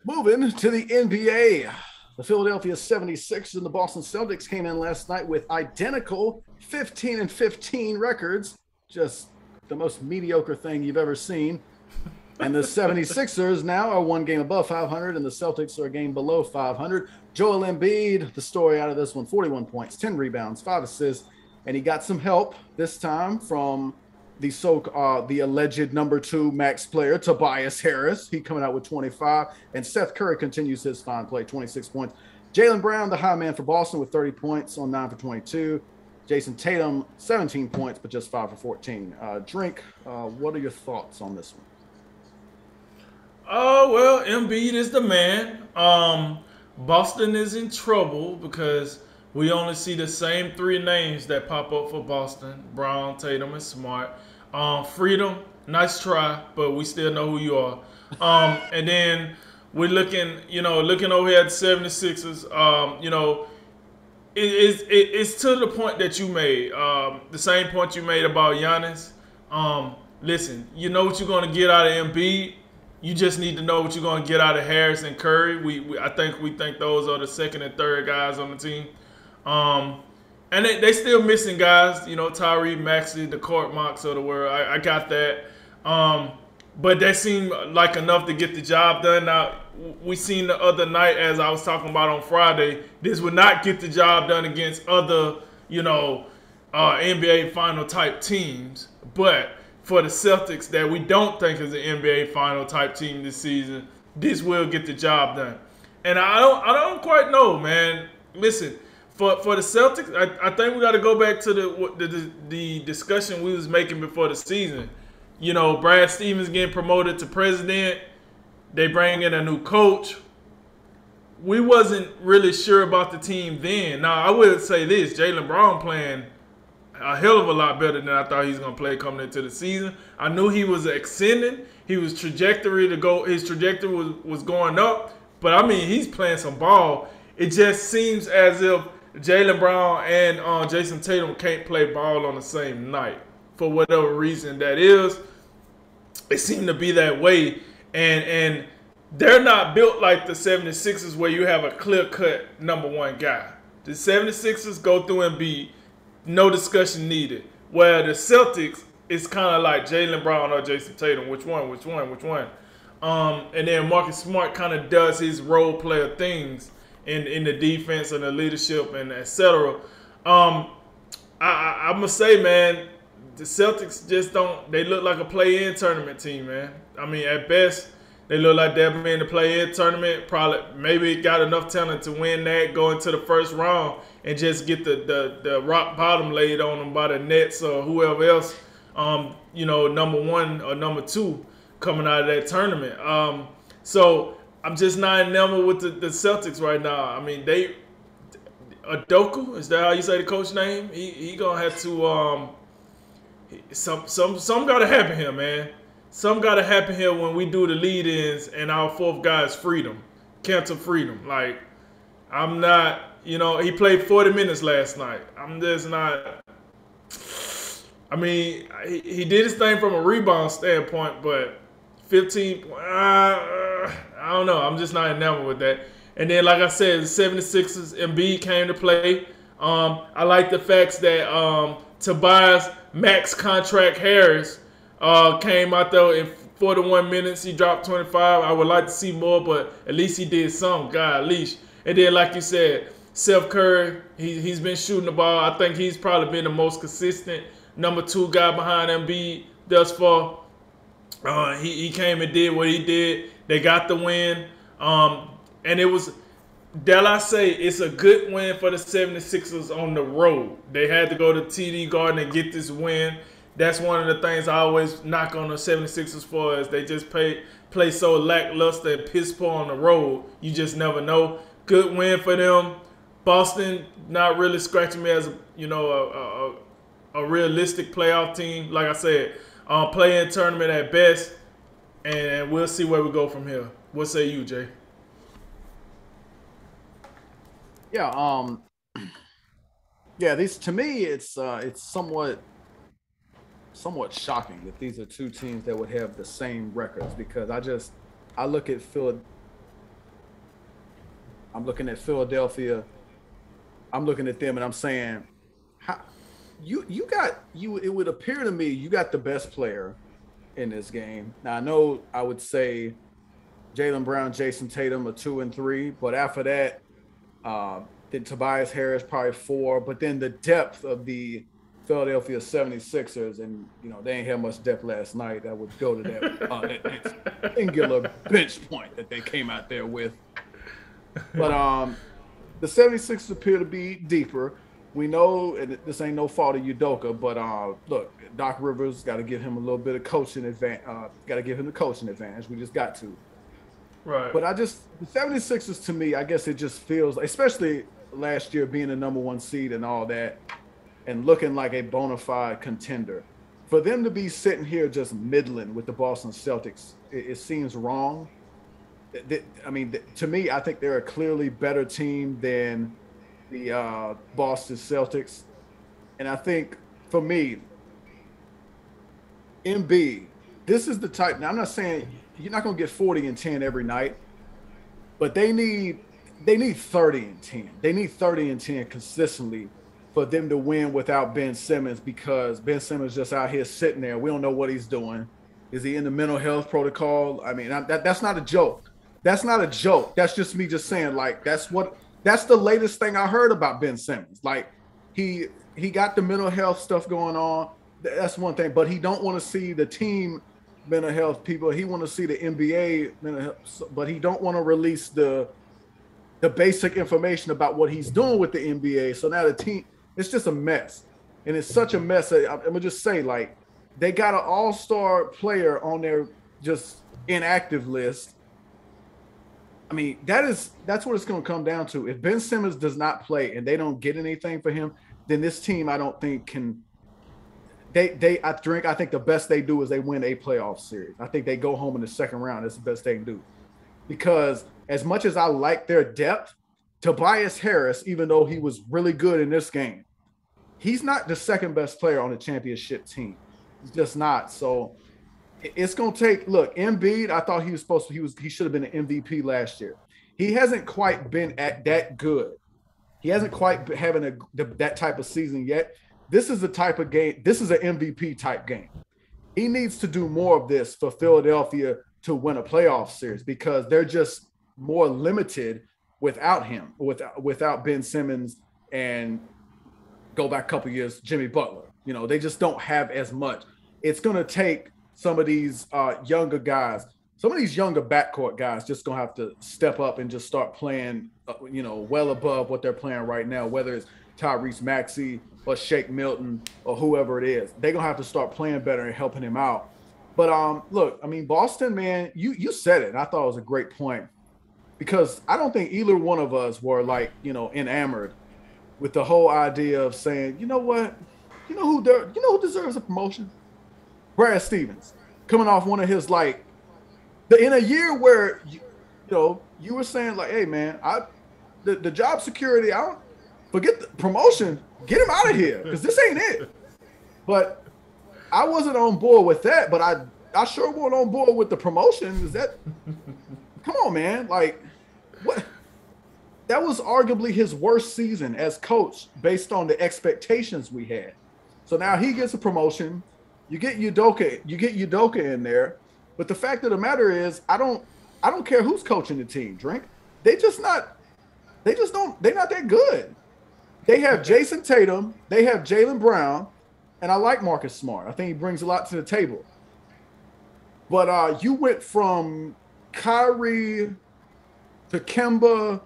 Moving to the NBA, the Philadelphia 76ers and the Boston Celtics came in last night with identical 15-15 records. Just the most mediocre thing you've ever seen. And the 76ers now are one game above 500, and the Celtics are a game below 500. Joel Embiid, the story out of this one, 41 points, 10 rebounds, 5 assists, and he got some help this time from the alleged number 2 max player, Tobias Harris. He coming out with 25, and Seth Curry continues his fine play, 26 points. Jaylen Brown, the high man for Boston, with 30 points on 9 for 22. Jason Tatum, 17 points, but just 5 for 14. Drink, what are your thoughts on this one? Oh, well, Embiid is the man. Boston is in trouble because we only see the same 3 names that pop up for Boston: Brown, Tatum, and Smart. Freedom, nice try, but we still know who you are. And then we're looking over here at the 76ers. It's to the point that you made. The same point you made about Giannis. Listen, you know what you're going to get out of Embiid. You just need to know what you're going to get out of Harris and Curry. I think those are the second and third guys on the team. And they still missing guys, Tyree Maxey, the court marks of the world. I got that. But that seemed like enough to get the job done. Now, we seen the other night, as I was talking about on Friday, this would not get the job done against other, NBA final type teams. But for the Celtics, that we don't think is an NBA final type team this season, this will get the job done. And I don't quite know, man. Listen, for the Celtics, I think we got to go back to the discussion we was making before the season. Brad Stevens getting promoted to president. They bring in a new coach. We wasn't really sure about the team then. Now, I would say this: Jaylen Brown playing a hell of a lot better than I thought he was going to play coming into the season. I knew he was ascending. His trajectory was going up. But, I mean, he's playing some ball. It just seems as if Jaylen Brown and Jason Tatum can't play ball on the same night. For whatever reason that is, it seemed to be that way. And they're not built like the 76ers where you have a clear-cut number 1 guy. The 76ers go through Embiid. No discussion needed. Where the Celtics, it's kind of like Jaylen Brown or Jason Tatum. Which one? And then Marcus Smart kind of does his role player things in the defense and the leadership and etc. I'm going to say, man, the Celtics just they look like a play-in tournament team, man. I mean, at best, they look like they'll be in the play-in tournament. Probably, maybe got enough talent to win that, go into the first round, and just get the rock bottom laid on them by the Nets or whoever else, number 1 or number 2 coming out of that tournament. So I'm just not enamored with the Celtics right now. I mean, Adoku, is that how you say the coach name? He gonna have to some gotta happen here, man. Some gotta happen here when we do the lead-ins and our 4th guy is Freedom, Cantor Freedom. Like, I'm not. He played 40 minutes last night. I'm just not. I mean, he did his thing from a rebound standpoint, but 15. I don't know. I'm just not enamored with that. And then, like I said, the 76ers, Embiid came to play. I like the facts that Tobias max contract Harris came out there in 41 minutes. He dropped 25. I would like to see more, but at least he did some. God, leash. And then, like you said, Seth Curry, he's been shooting the ball. I think he's probably been the most consistent number 2 guy behind Embiid thus far. He came and did what he did. They got the win. And it was, dare I say, it's a good win for the 76ers on the road. They had to go to TD Garden and get this win. That's one of the things I always knock on the 76ers for, is they just play so lackluster and piss poor on the road. You just never know. Good win for them. Boston not really scratching me as a realistic playoff team. Like I said, play-in tournament at best, and we'll see where we go from here. What say you, Jay? Yeah, these, to me, it's somewhat shocking that these are 2 teams that would have the same records, because I look at I'm looking at Philadelphia. I'm looking at them and I'm saying, how you it would appear to me you got the best player in this game. Now I know I would say Jaylen Brown, Jason Tatum are 2 and 3, but after that, then Tobias Harris probably 4. But then the depth of the Philadelphia 76ers, and they ain't had much depth last night. That would go to that singular bench point that they came out there with. But the 76ers appear to be deeper. We know, and this ain't no fault of Udoka, but look, Doc Rivers got to give him a little bit of coaching advantage. Got to give him the coaching advantage. We just got to. Right. But the 76ers, to me, I guess it just feels, especially last year being the number 1 seed and all that, and looking like a bona fide contender, for them to be sitting here just middling with the Boston Celtics, it seems wrong. I mean, to me, I think they're a clearly better team than the Boston Celtics. And I think, for me, Embiid, this is the type. Now, I'm not saying you're not going to get 40 and 10 every night, but they need 30 and 10. They need 30 and 10 consistently for them to win without Ben Simmons, because Ben Simmons just out here sitting there. We don't know what he's doing. Is he in the mental health protocol? I mean, that's not a joke. That's not a joke. That's just me just saying, like, that's the latest thing I heard about Ben Simmons. Like, he got the mental health stuff going on. That's one thing, but he don't want to see the team mental health people. He want to see the NBA mental health, but he don't want to release the basic information about what he's doing with the NBA. So now the team, it's just a mess. And it's such a mess. I'm going to just say, like, they got an all-star player on their just inactive list. I mean, that's what it's going to come down to. If Ben Simmons does not play and they don't get anything for him, then this team, I don't think can. I think the best they do is they win a playoff series. I think they go home in the second round. That's the best they can do. Because as much as I like their depth, Tobias Harris, even though he was really good in this game, he's not the second best player on the championship team. He's just not. So it's going to take, look, Embiid, I thought he should have been an MVP last year. He hasn't quite been at that good. He hasn't quite having that type of season yet. This is the type of game, this is an MVP type game. He needs to do more of this for Philadelphia to win a playoff series, because they're just more limited without him, without Ben Simmons, and go back a couple years, Jimmy Butler. They just don't have as much. It's going to take some of these younger guys, some of these younger backcourt guys just going to have to step up and just start playing, well above what they're playing right now, whether it's Tyrese Maxey or Shake Milton or whoever it is. They're going to have to start playing better and helping him out. But look, I mean, Boston, man, you said it. And I thought it was a great point, because I don't think either one of us were enamored with the whole idea of saying, you know what, who deserves a promotion? Brad Stevens, coming off one of his, in a year where you were saying, like, hey man, the job security, I don't forget the promotion, get him out of here, because this ain't it. But I wasn't on board with that, but I sure wasn't on board with the promotion. Is that come on, man? Like, what? That was arguably his worst season as coach based on the expectations we had. So now he gets a promotion. You get Udoka in there. But the fact of the matter is, I don't care who's coaching the team, Drink. They're not that good. They have Jason Tatum, they have Jaylen Brown, and I like Marcus Smart. I think he brings a lot to the table. But you went from Kyrie to Kemba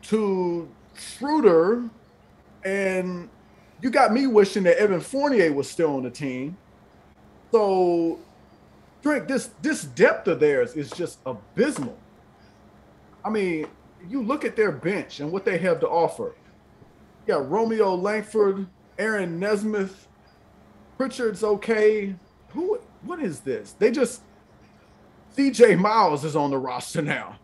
to Schroeder, and you got me wishing that Evan Fournier was still on the team. So, Drink, this depth of theirs is just abysmal. I mean, you look at their bench and what they have to offer. You got Romeo Langford, Aaron Nesmith, Pritchard's okay. What is this? CJ Miles is on the roster now.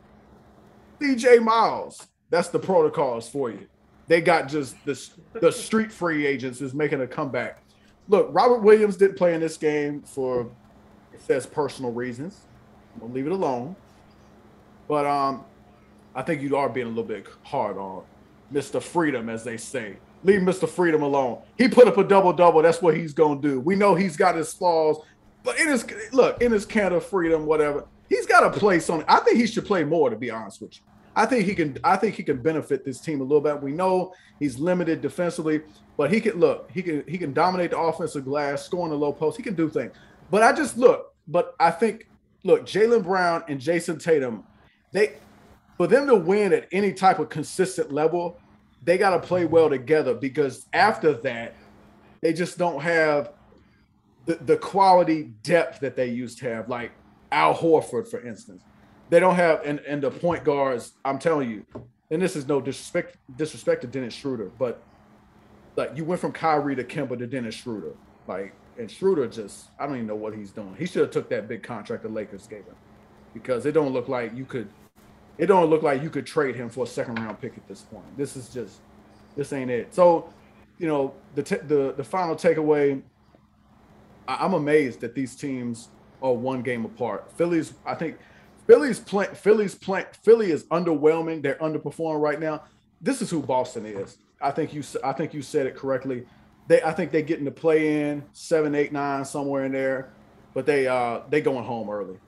CJ Miles, that's the protocols for you. They got just the street free agents is making a comeback. Look, Robert Williams didn't play in this game for, it says, personal reasons. I'm gonna leave it alone. But I think you are being a little bit hard on Mr. Freedom, as they say. Leave Mr. Freedom alone. He put up a double-double. That's what he's gonna do. We know he's got his flaws, but in his can of freedom, whatever, he's got a place on it. I think he should play more, to be honest with you. I think he can benefit this team a little bit. We know he's limited defensively, but he can dominate the offensive glass, score in the low post. He can do things. But I think Jaylen Brown and Jason Tatum, they for them to win at any type of consistent level, they got to play well together, because after that, they just don't have the quality depth that they used to have, like Al Horford, for instance. They don't have, and the point guards, I'm telling you, and this is no disrespect to Dennis Schroeder, but like, you went from Kyrie to Kemba to Dennis Schroeder. Like, and Schroeder just, I don't even know what he's doing. He should have took that big contract the Lakers gave him, because it don't look like you could trade him for a second round pick at this point. This ain't it. So, the final takeaway, I'm amazed that these teams are one game apart. Philly is underwhelming. They're underperforming right now. This is who Boston is. I think you said it correctly. I think they get in the play in 7, 8, 9, somewhere in there, but they going home early.